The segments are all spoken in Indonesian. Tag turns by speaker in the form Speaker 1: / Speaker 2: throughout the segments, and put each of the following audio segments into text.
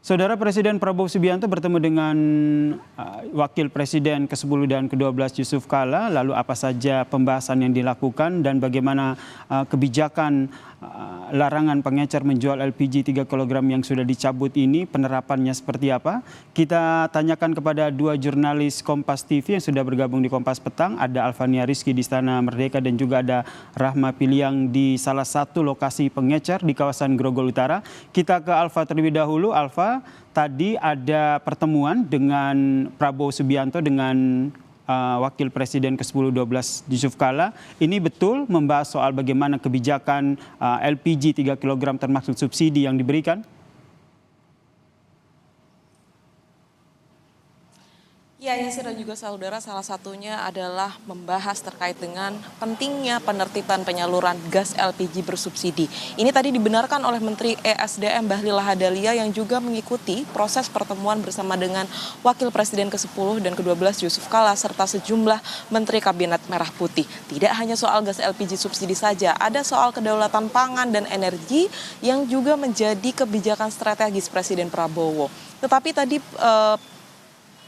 Speaker 1: Saudara Presiden Prabowo Subianto bertemu dengan Wakil Presiden ke-10 dan ke-12 Yusuf Kala. Lalu apa saja pembahasan yang dilakukan dan bagaimana kebijakan larangan pengecer menjual LPG 3 kg yang sudah dicabut ini, penerapannya seperti apa? Kita tanyakan kepada dua jurnalis Kompas TV yang sudah bergabung di Kompas Petang. Ada Alfania Rizky di Istana Merdeka dan juga ada Rahma Piliang di salah satu lokasi pengecer di kawasan Grogol Utara. Kita ke Alfa terlebih dahulu. Alfa, tadi ada pertemuan dengan Prabowo Subianto dengan Wakil Presiden ke-10-12 Yusuf Kala. Ini betul membahas soal bagaimana kebijakan LPG 3 kg termasuk subsidi yang diberikan?
Speaker 2: Ya, Yasir dan juga saudara, salah satunya adalah membahas terkait dengan pentingnya penertiban penyaluran gas LPG bersubsidi. Ini tadi dibenarkan oleh Menteri ESDM Bahlil Lahadalia yang juga mengikuti proses pertemuan bersama dengan Wakil Presiden ke-10 dan ke-12 Yusuf Kala serta sejumlah Menteri Kabinet Merah Putih. Tidak hanya soal gas LPG subsidi saja, ada soal kedaulatan pangan dan energi yang juga menjadi kebijakan strategis Presiden Prabowo. Tetapi tadi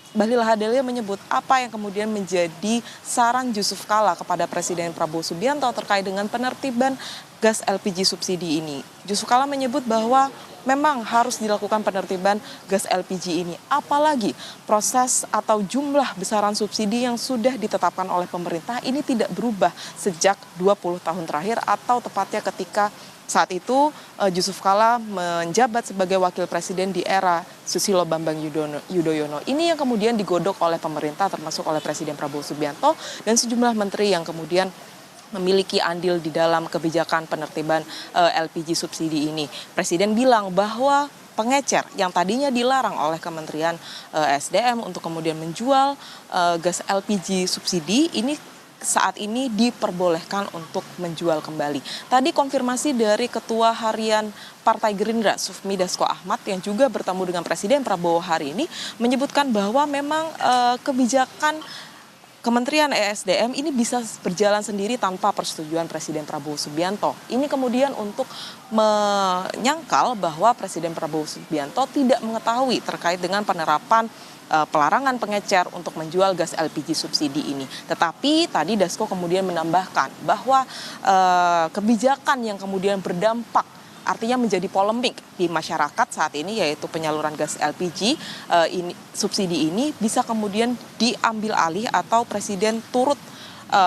Speaker 2: Bahlil Lahadalia menyebut apa yang kemudian menjadi saran Yusuf Kala kepada Presiden Prabowo Subianto terkait dengan penertiban gas LPG subsidi ini. Yusuf Kala menyebut bahwa memang harus dilakukan penertiban gas LPG ini. Apalagi proses atau jumlah besaran subsidi yang sudah ditetapkan oleh pemerintah ini tidak berubah sejak 20 tahun terakhir atau tepatnya ketika saat itu Yusuf Kala menjabat sebagai wakil presiden di era Susilo Bambang Yudhoyono. Ini yang kemudian digodok oleh pemerintah termasuk oleh Presiden Prabowo Subianto dan sejumlah menteri yang kemudian memiliki andil di dalam kebijakan penertiban LPG subsidi ini. Presiden bilang bahwa pengecer yang tadinya dilarang oleh Kementerian SDM untuk kemudian menjual gas LPG subsidi ini saat ini diperbolehkan untuk menjual kembali. Tadi konfirmasi dari Ketua Harian Partai Gerindra Sufmi Dasko Ahmad yang juga bertemu dengan Presiden Prabowo hari ini menyebutkan bahwa memang kebijakan Kementerian ESDM ini bisa berjalan sendiri tanpa persetujuan Presiden Prabowo Subianto. Ini kemudian untuk menyangkal bahwa Presiden Prabowo Subianto tidak mengetahui terkait dengan penerapan pelarangan pengecer untuk menjual gas LPG subsidi ini. Tetapi tadi Dasko kemudian menambahkan bahwa kebijakan yang kemudian berdampak artinya menjadi polemik di masyarakat saat ini yaitu penyaluran gas LPG subsidi ini bisa kemudian diambil alih atau Presiden turut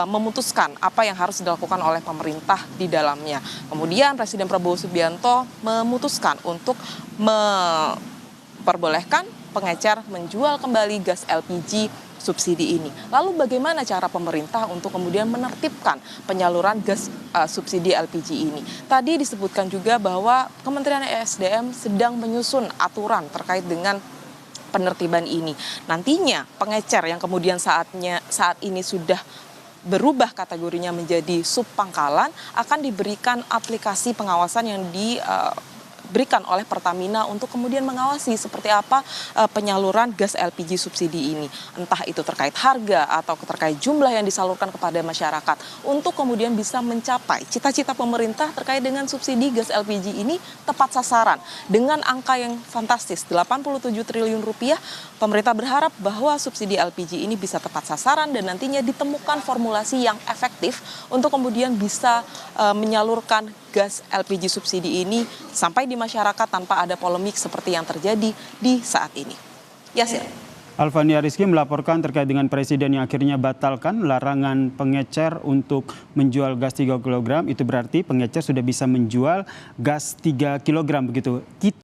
Speaker 2: memutuskan apa yang harus dilakukan oleh pemerintah di dalamnya. Kemudian Presiden Prabowo Subianto memutuskan untuk memperbolehkan pengecer menjual kembali gas LPG subsidi ini. Lalu bagaimana cara pemerintah untuk kemudian menertibkan penyaluran gas subsidi LPG ini? Tadi disebutkan juga bahwa Kementerian ESDM sedang menyusun aturan terkait dengan penertiban ini. Nantinya pengecer yang kemudian saat ini sudah berubah kategorinya menjadi subpangkalan akan diberikan aplikasi pengawasan yang diberikan oleh Pertamina untuk kemudian mengawasi seperti apa penyaluran gas LPG subsidi ini. Entah itu terkait harga atau terkait jumlah yang disalurkan kepada masyarakat. Untuk kemudian bisa mencapai cita-cita pemerintah terkait dengan subsidi gas LPG ini tepat sasaran. Dengan angka yang fantastis, 87 triliun rupiah, pemerintah berharap bahwa subsidi LPG ini bisa tepat sasaran dan nantinya ditemukan formulasi yang efektif untuk kemudian bisa menyalurkan gas LPG subsidi ini sampai di masyarakat tanpa ada polemik seperti yang terjadi di saat ini. Yasir.
Speaker 1: Alfania Rizky melaporkan terkait dengan Presiden yang akhirnya batalkan larangan pengecer untuk menjual gas 3 kg. Itu berarti pengecer sudah bisa menjual gas 3 kg begitu.